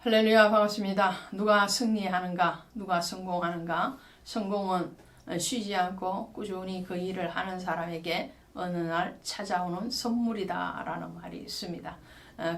할렐루야, 반갑습니다. 누가 승리하는가? 누가 성공하는가? 성공은 쉬지 않고 꾸준히 그 일을 하는 사람에게 어느 날 찾아오는 선물이다 라는 말이 있습니다.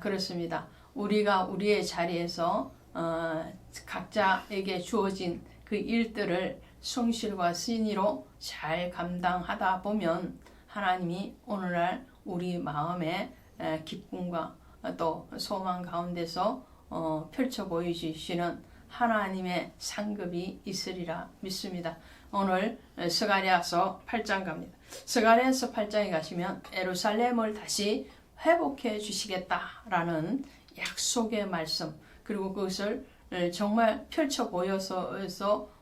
그렇습니다. 우리가 우리의 자리에서 각자에게 주어진 그 일들을 성실과 신의로 잘 감당하다 보면 하나님이 오늘날 우리 마음의 기쁨과 또 소망 가운데서 펼쳐 보여주시는 하나님의 상급이 있으리라 믿습니다. 오늘 스가랴서 8장 갑니다. 스가랴서 8장에 가시면 예루살렘을 다시 회복해 주시겠다라는 약속의 말씀, 그리고 그것을 정말 펼쳐 보여서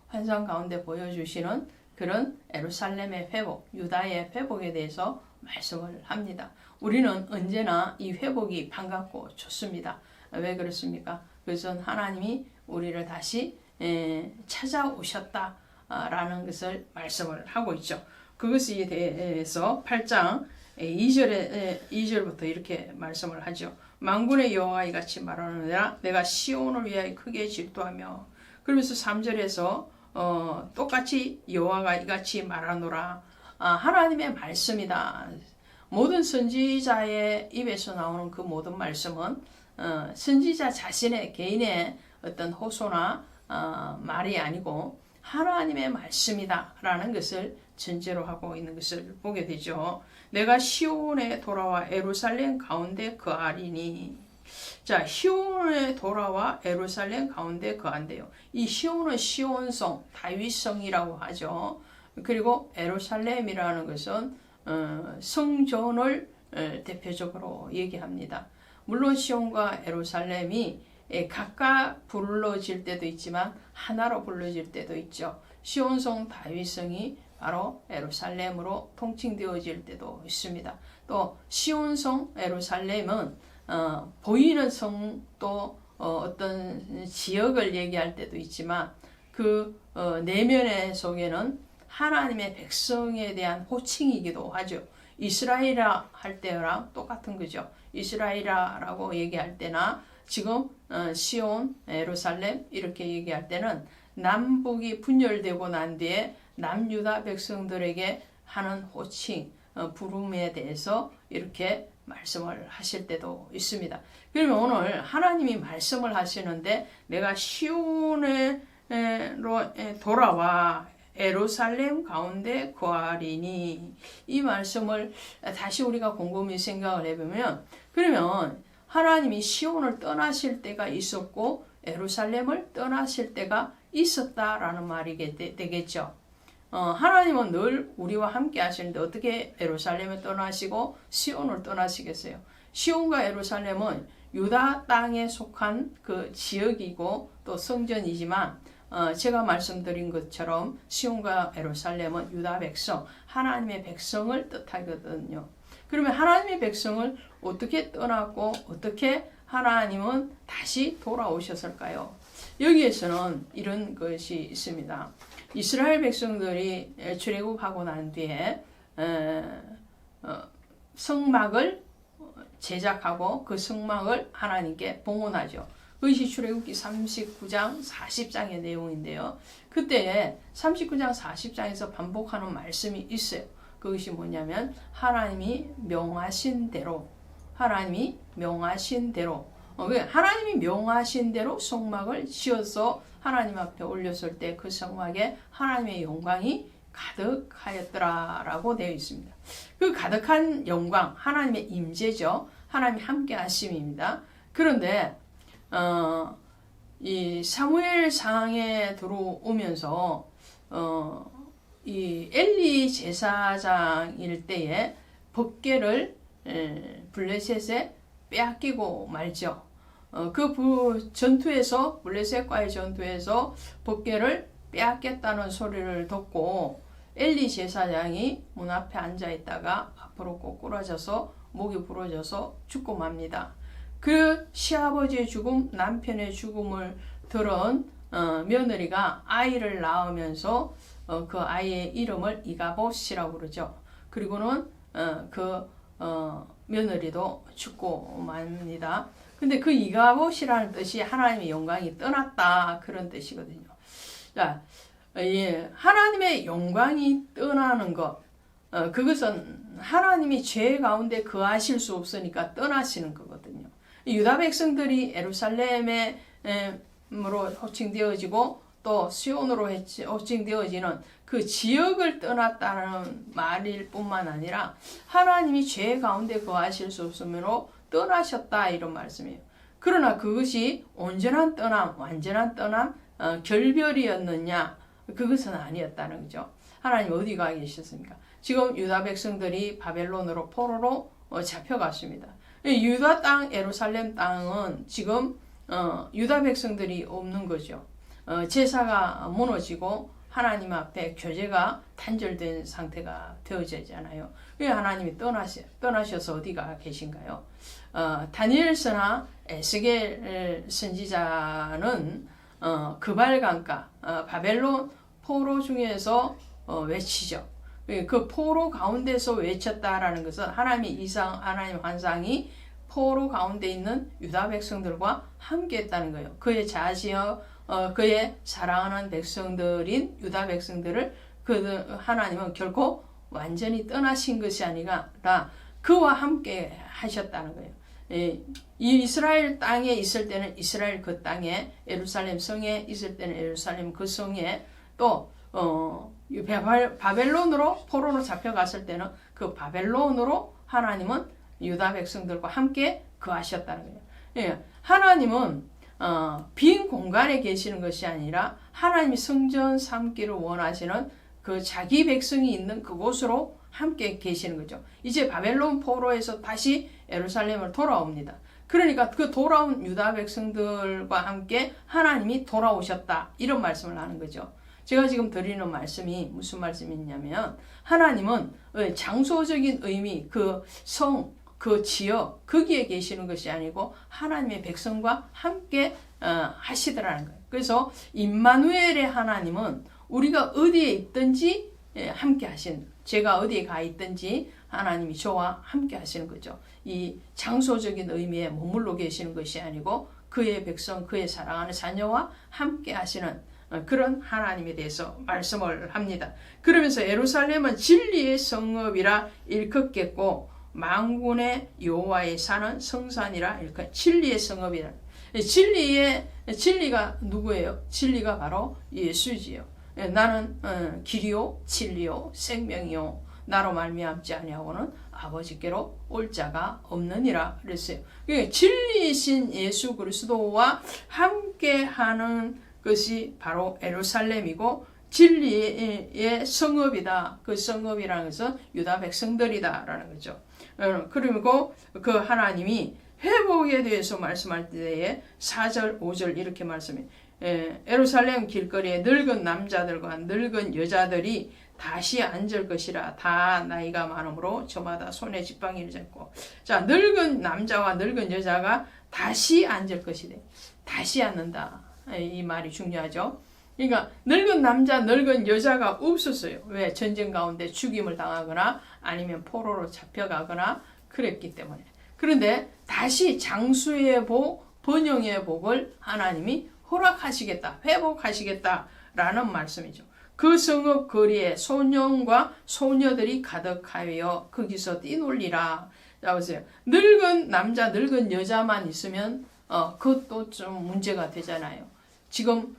환상 가운데 보여주시는 그런 예루살렘의 회복, 유다의 회복에 대해서 말씀을 합니다. 우리는 언제나 이 회복이 반갑고 좋습니다. 왜 그렇습니까? 그것은 하나님이 우리를 다시 찾아오셨다라는 것을 말씀을 하고 있죠. 그것에 대해서 8장 2절부터 이렇게 말씀을 하죠. 만군의 여호와가 이같이 말하느니라 내가 시온을 위하여 크게 질투하며, 그러면서 3절에서 똑같이 여호와가 이같이 말하노라. 하나님의 말씀이다. 모든 선지자의 입에서 나오는 그 모든 말씀은 선지자 자신의 개인의 어떤 호소나 말이 아니고 하나님의 말씀이다 라는 것을 전제로 하고 있는 것을 보게 되죠. 내가 시온에 돌아와 예루살렘 가운데 거하리니. 자, 시온에 돌아와 예루살렘 가운데 거한대요. 이 시온은 시온성, 다윗성이라고 하죠. 그리고 예루살렘이라는 것은 성전을 대표적으로 얘기합니다. 물론 시온과 예루살렘이 각각 불러질 때도 있지만 하나로 불러질 때도 있죠. 시온성 다윗성이 바로 예루살렘으로 통칭되어질 때도 있습니다. 또 시온성 예루살렘은 보이는 성, 또 어떤 지역을 얘기할 때도 있지만 그 내면의 속에는 하나님의 백성에 대한 호칭이기도 하죠. 이스라엘이라 할 때랑 똑같은 거죠. 이스라엘이라고 얘기할 때나 지금 시온, 예루살렘 이렇게 얘기할 때는 남북이 분열되고 난 뒤에 남유다 백성들에게 하는 호칭, 부름에 대해서 이렇게 말씀을 하실 때도 있습니다. 그러면 오늘 하나님이 말씀을 하시는데 내가 시온으로 돌아와 예루살렘 가운데 거하리니, 이 말씀을 다시 우리가 곰곰이 생각을 해보면, 그러면 하나님이 시온을 떠나실 때가 있었고 예루살렘을 떠나실 때가 있었다라는 말이 되겠죠. 하나님은 늘 우리와 함께 하시는데 어떻게 예루살렘을 떠나시고 시온을 떠나시겠어요? 시온과 예루살렘은 유다 땅에 속한 그 지역이고 또 성전이지만 제가 말씀드린 것처럼 시온과 예루살렘은 유다 백성, 하나님의 백성을 뜻하거든요. 그러면 하나님의 백성을 어떻게 떠났고 어떻게 하나님은 다시 돌아오셨을까요? 여기에서는 이런 것이 있습니다. 이스라엘 백성들이 출애굽하고 난 뒤에 성막을 제작하고 그 성막을 하나님께 봉헌하죠. 그것이 출애굽기 39장 40장의 내용인데요. 그때 39장 40장에서 반복하는 말씀이 있어요. 그것이 뭐냐면 하나님이 명하신 대로 하나님이 명하신 대로 성막을 지어서 하나님 앞에 올렸을 때 그 성막에 하나님의 영광이 가득하였더라라고 되어 있습니다. 그 가득한 영광, 하나님의 임재죠. 하나님이 함께 하심입니다. 그런데 이 사무엘 상에 들어오면서 이 엘리 제사장일 때에 법궤를 블레셋에 빼앗기고 말죠. 그 전투에서, 블레셋과의 전투에서 법궤를 빼앗겼다는 소리를 듣고 엘리 제사장이 문 앞에 앉아 있다가 앞으로 꼬꾸라져서 목이 부러져서 죽고 맙니다. 그 시아버지의 죽음, 남편의 죽음을 들은 며느리가 아이를 낳으면서 그 아이의 이름을 이가봇이라고 그러죠. 그리고는 며느리도 죽고 맙니다. 근데 그 이가봇이라는 뜻이 하나님의 영광이 떠났다 그런 뜻이거든요. 자, 하나님의 영광이 떠나는 것, 그것은 하나님이 죄 가운데 거하실 수 없으니까 떠나시는 거거든요. 유다 백성들이 예루살렘에 으로 호칭되어지고 또 시온으로 호칭되어지는 그 지역을 떠났다는 말일 뿐만 아니라 하나님이 죄 가운데 거하실 수 없으므로 떠나셨다 이런 말씀이에요. 그러나 그것이 온전한 떠남, 완전한 떠남, 결별이었느냐? 그것은 아니었다는 거죠. 하나님 어디 가 계셨습니까? 지금 유다 백성들이 바벨론으로 포로로 잡혀갔습니다. 유다 땅, 예루살렘 땅은 지금 유다 백성들이 없는 거죠. 제사가 무너지고 하나님 앞에 교제가 단절된 상태가 되어지잖아요. 왜 하나님이 떠나셔서 어디가 계신가요? 다니엘서나 에스겔 선지자는 그발강가 바벨론 포로 중에서 외치죠. 그 포로 가운데서 외쳤다라는 것은 하나님의 이상, 하나님의 환상이 포로 가운데 있는 유다 백성들과 함께 했다는 거예요. 그의 자시여 그의 사랑하는 백성들인 유다 백성들을 하나님은 결코 완전히 떠나신 것이 아니라 그와 함께 하셨다는 거예요. 이 이스라엘 땅에 있을 때는 이스라엘 그 땅에, 예루살렘 성에 있을 때는 예루살렘 그 성에, 또 바벨론으로 포로로 잡혀갔을 때는 그 바벨론으로 하나님은 유다 백성들과 함께 거하셨다는 거예요. 예, 하나님은 빈 공간에 계시는 것이 아니라 하나님이 성전 삼기를 원하시는 그 자기 백성이 있는 그곳으로 함께 계시는 거죠. 이제 바벨론 포로에서 다시 예루살렘을 돌아옵니다. 그러니까 그 돌아온 유다 백성들과 함께 하나님이 돌아오셨다 이런 말씀을 하는 거죠. 제가 지금 드리는 말씀이 무슨 말씀이냐면 하나님은 장소적인 의미, 그 성, 그 지역, 거기에 계시는 것이 아니고 하나님의 백성과 함께 하시더라는 거예요. 그래서 임마누엘의 하나님은 우리가 어디에 있든지 함께 하신, 제가 어디에 가 있든지 하나님이 저와 함께 하시는 거죠. 이 장소적인 의미에 머물러 계시는 것이 아니고 그의 백성, 그의 사랑하는 자녀와 함께 하시는 그런 하나님에 대해서 말씀을 합니다. 그러면서 예루살렘은 진리의 성읍이라 일컫겠고 만군의 여호와의 산은 성산이라 일컫. 진리의 성읍이라. 진리가 누구예요? 진리가 바로 예수지요. 나는 길이요 진리요 생명이요 나로 말미암지 아니하고는 아버지께로 올 자가 없느니라 그랬어요. 진리이신 예수 그리스도와 함께하는 것이 바로 예루살렘이고 진리의 성읍이다. 그 성읍이라는 것은 유다 백성들이다라는 거죠. 그리고 그 하나님이 회복에 대해서 말씀할 때에 4절, 5절 이렇게 말씀해요. 예루살렘 길거리에 늙은 남자들과 늙은 여자들이 다시 앉을 것이라. 다 나이가 많으므로 저마다 손에 지팡이를 잡고. 자, 늙은 남자와 늙은 여자가 다시 앉을 것이래. 다시 앉는다. 이 말이 중요하죠. 그러니까 늙은 남자, 늙은 여자가 없었어요. 왜? 전쟁 가운데 죽임을 당하거나 아니면 포로로 잡혀가거나 그랬기 때문에. 그런데 다시 장수의 복, 번영의 복을 하나님이 허락하시겠다, 회복하시겠다라는 말씀이죠. 그 성읍 거리에 소년과 소녀들이 가득하여 거기서 뛰놀리라. 자, 보세요. 늙은 남자, 늙은 여자만 있으면 그것도 좀 문제가 되잖아요. 지금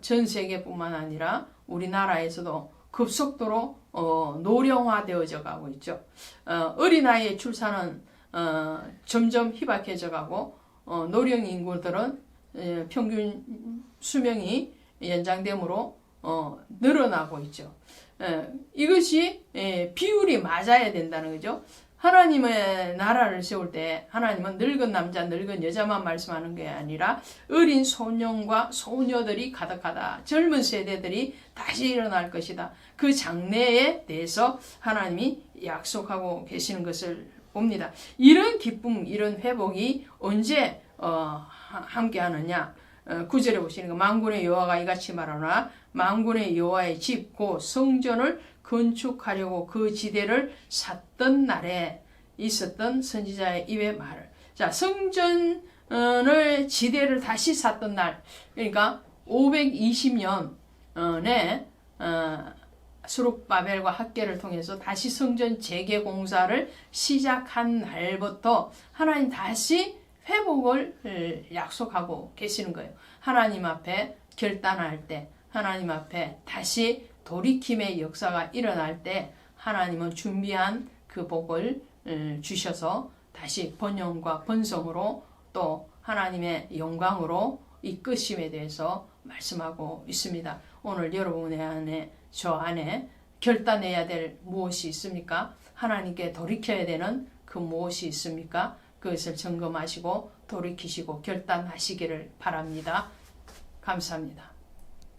전 세계뿐만 아니라 우리나라에서도 급속도로 노령화되어져 가고 있죠. 어린아이의 출산은 점점 희박해져 가고 노령 인구들은 평균 수명이 연장되므로 늘어나고 있죠. 이것이 비율이 맞아야 된다는 거죠. 하나님의 나라를 세울 때 하나님은 늙은 남자, 늙은 여자만 말씀하는 게 아니라 어린 소년과 소녀들이 가득하다. 젊은 세대들이 다시 일어날 것이다. 그 장래에 대해서 하나님이 약속하고 계시는 것을 봅니다. 이런 기쁨, 이런 회복이 언제 함께 하느냐? 9절에 보시는 거 만군의 여호와가 이같이 말하노라. 만군의 여호와의 집 곧 성전을 건축하려고 그 지대를 샀던 날에 있었던 선지자의 입의 말을. 자, 성전을 지대를 다시 샀던 날, 그러니까 520년에 스룹바벨과 학계를 통해서 다시 성전 재개 공사를 시작한 날부터 하나님 다시 회복을 약속하고 계시는 거예요. 하나님 앞에 결단할 때, 하나님 앞에 다시 돌이킴의 역사가 일어날 때 하나님은 준비한 그 복을 주셔서 다시 번영과 번성으로 또 하나님의 영광으로 이끄심에 대해서 말씀하고 있습니다. 오늘 여러분의 안에, 저 안에 결단해야 될 무엇이 있습니까? 하나님께 돌이켜야 되는 그 무엇이 있습니까? 그것을 점검하시고 돌이키시고 결단하시기를 바랍니다. 감사합니다.